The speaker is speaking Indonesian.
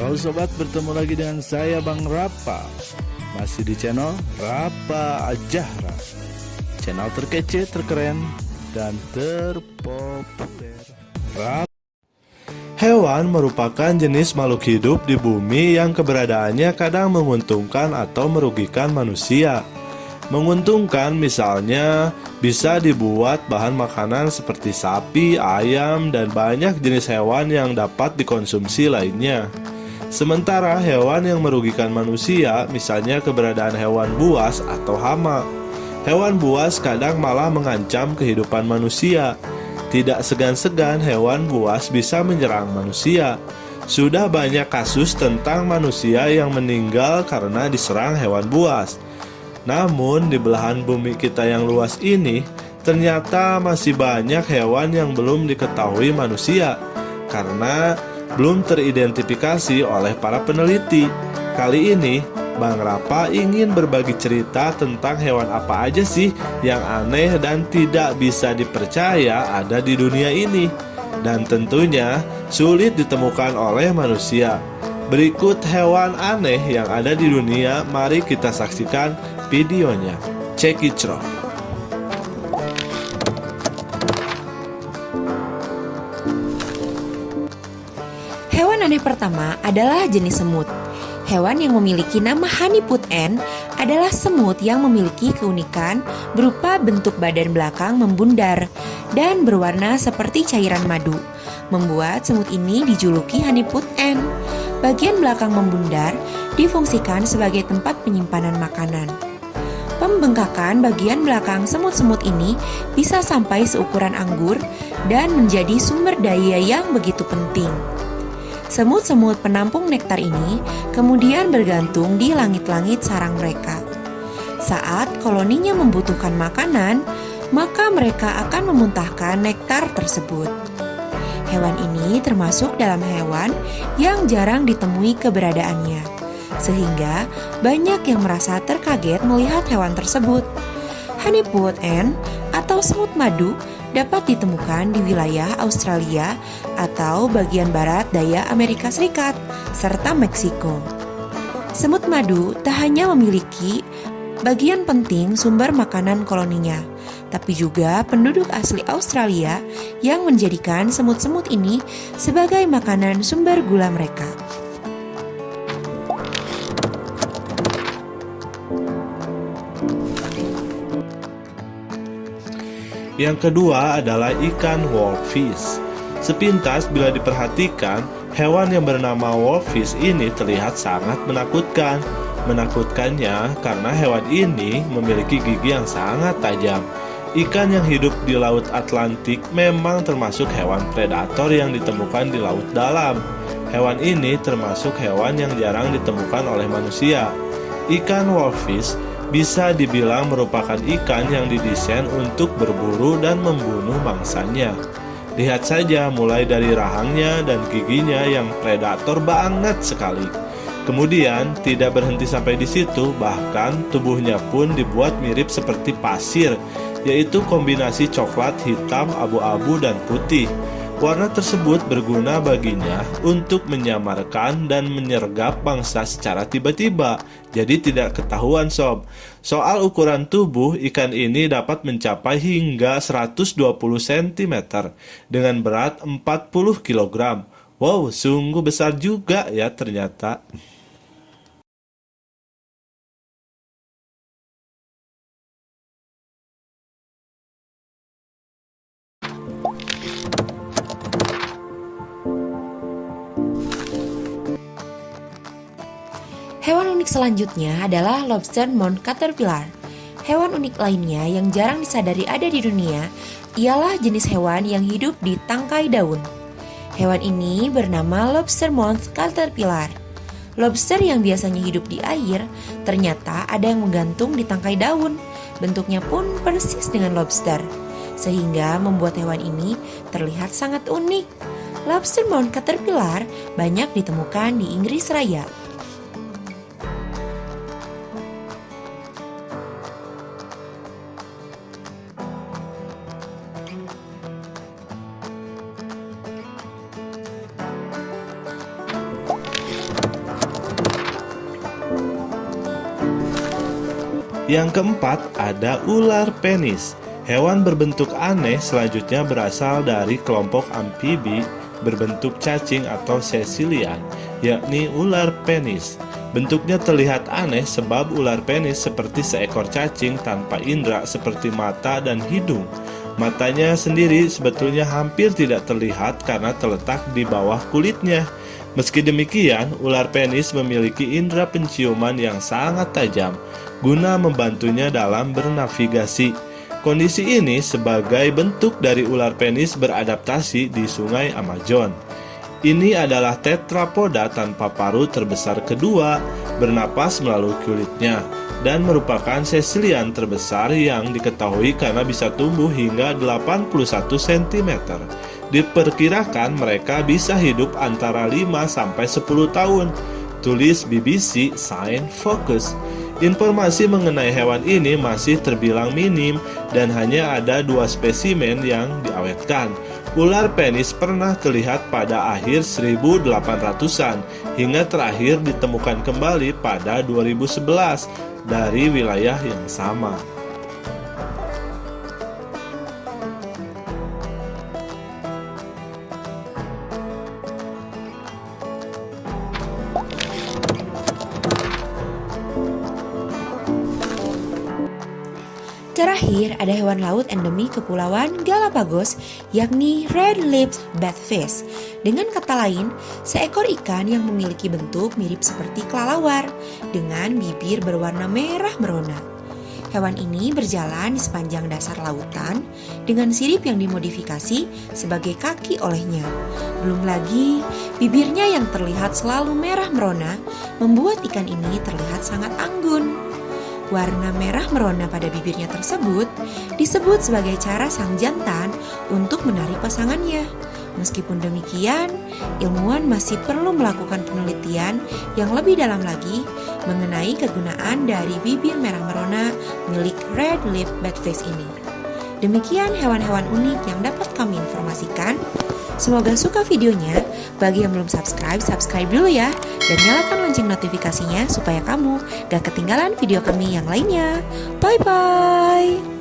Halo sobat, bertemu lagi dengan saya Bang Rapa. Masih di channel Rapa Ajahra, channel terkece, terkeren, dan terpopuler. Hewan merupakan jenis makhluk hidup di bumi yang keberadaannya kadang menguntungkan atau merugikan manusia. Menguntungkan misalnya bisa dibuat bahan makanan seperti sapi, ayam, dan banyak jenis hewan yang dapat dikonsumsi lainnya. Sementara hewan yang merugikan manusia, misalnya keberadaan hewan buas atau hama. Hewan buas kadang malah mengancam kehidupan manusia. Tidak segan-segan hewan buas bisa menyerang manusia. Sudah banyak kasus tentang manusia yang meninggal karena diserang hewan buas. Namun di belahan bumi kita yang luas ini, ternyata masih banyak hewan yang belum diketahui manusia karena belum teridentifikasi oleh para peneliti. Kali ini, Bang Rapa ingin berbagi cerita tentang hewan apa aja sih yang aneh dan tidak bisa dipercaya ada di dunia ini, dan tentunya sulit ditemukan oleh manusia. Berikut hewan aneh yang ada di dunia, mari kita saksikan videonya. Check it out. Hewan aneh pertama adalah jenis semut. Hewan yang memiliki nama Honeypot Ant adalah semut yang memiliki keunikan berupa bentuk badan belakang membundar dan berwarna seperti cairan madu, membuat semut ini dijuluki Honeypot Ant. Bagian belakang membundar difungsikan sebagai tempat penyimpanan makanan. Pembengkakan bagian belakang semut-semut ini bisa sampai seukuran anggur dan menjadi sumber daya yang begitu penting. Semut-semut penampung nektar ini kemudian bergantung di langit-langit sarang mereka. Saat koloninya membutuhkan makanan, maka mereka akan memuntahkan nektar tersebut. Hewan ini termasuk dalam hewan yang jarang ditemui keberadaannya, sehingga banyak yang merasa terkaget melihat hewan tersebut. Honeypot Ant atau semut madu dapat ditemukan di wilayah Australia atau bagian barat daya Amerika Serikat serta Meksiko. Semut madu tak hanya memiliki bagian penting sumber makanan koloninya, tapi juga penduduk asli Australia yang menjadikan semut-semut ini sebagai makanan sumber gula mereka. Yang kedua adalah ikan wolffish. Sepintas bila diperhatikan, hewan yang bernama wolffish ini terlihat sangat menakutkan. Menakutkannya karena hewan ini memiliki gigi yang sangat tajam. Ikan yang hidup di Laut Atlantik memang termasuk hewan predator yang ditemukan di laut dalam. Hewan ini termasuk hewan yang jarang ditemukan oleh manusia. Ikan wolffish bisa dibilang merupakan ikan yang didesain untuk berburu dan membunuh mangsanya. Lihat saja mulai dari rahangnya dan giginya yang predator banget sekali. Kemudian tidak berhenti sampai di situ, bahkan tubuhnya pun dibuat mirip seperti pasir, yaitu kombinasi coklat, hitam, abu-abu, dan putih. Warna tersebut berguna baginya untuk menyamarkan dan menyergap mangsa secara tiba-tiba, jadi tidak ketahuan sob. Soal ukuran tubuh, ikan ini dapat mencapai hingga 120 cm dengan berat 40 kg. Wow, sungguh besar juga ya ternyata. Hewan unik selanjutnya adalah lobster mouth caterpillar. Hewan unik lainnya yang jarang disadari ada di dunia ialah jenis hewan yang hidup di tangkai daun. Hewan ini bernama lobster mouth caterpillar. Lobster yang biasanya hidup di air ternyata ada yang menggantung di tangkai daun. Bentuknya pun persis dengan lobster, sehingga membuat hewan ini terlihat sangat unik. Lobster mouth caterpillar banyak ditemukan di Inggris Raya. Yang keempat, ada ular penis. Hewan berbentuk aneh selanjutnya berasal dari kelompok amfibi berbentuk cacing atau sesilian, yakni ular penis. Bentuknya terlihat aneh sebab ular penis seperti seekor cacing tanpa indera seperti mata dan hidung. Matanya sendiri sebetulnya hampir tidak terlihat karena terletak di bawah kulitnya. Meski demikian, ular penis memiliki indera penciuman yang sangat tajam guna membantunya dalam bernavigasi. Kondisi ini sebagai bentuk dari ular penis beradaptasi di Sungai Amazon. Ini adalah tetrapoda tanpa paruh terbesar kedua, bernapas melalui kulitnya, dan merupakan sesilian terbesar yang diketahui karena bisa tumbuh hingga 81 cm. Diperkirakan mereka bisa hidup antara 5-10 tahun. Tulis BBC Science Focus. Informasi mengenai hewan ini masih terbilang minim dan hanya ada 2 spesimen yang diawetkan. Ular penis pernah terlihat pada akhir 1800-an hingga terakhir ditemukan kembali pada 2011 dari wilayah yang sama. Terakhir, ada hewan laut endemik Kepulauan Galapagos, yakni red-lipped batfish. Dengan kata lain, seekor ikan yang memiliki bentuk mirip seperti kelelawar dengan bibir berwarna merah merona. Hewan ini berjalan di sepanjang dasar lautan dengan sirip yang dimodifikasi sebagai kaki olehnya. Belum lagi, bibirnya yang terlihat selalu merah merona membuat ikan ini terlihat sangat anggun. Warna merah merona pada bibirnya tersebut disebut sebagai cara sang jantan untuk menarik pasangannya. Meskipun demikian, ilmuwan masih perlu melakukan penelitian yang lebih dalam lagi mengenai kegunaan dari bibir merah merona milik red-lipped batfish ini. Demikian hewan-hewan unik yang dapat kami informasikan. Semoga suka videonya. Bagi yang belum subscribe, subscribe dulu ya. Dan nyalakan lonceng notifikasinya supaya kamu gak ketinggalan video kami yang lainnya. Bye-bye.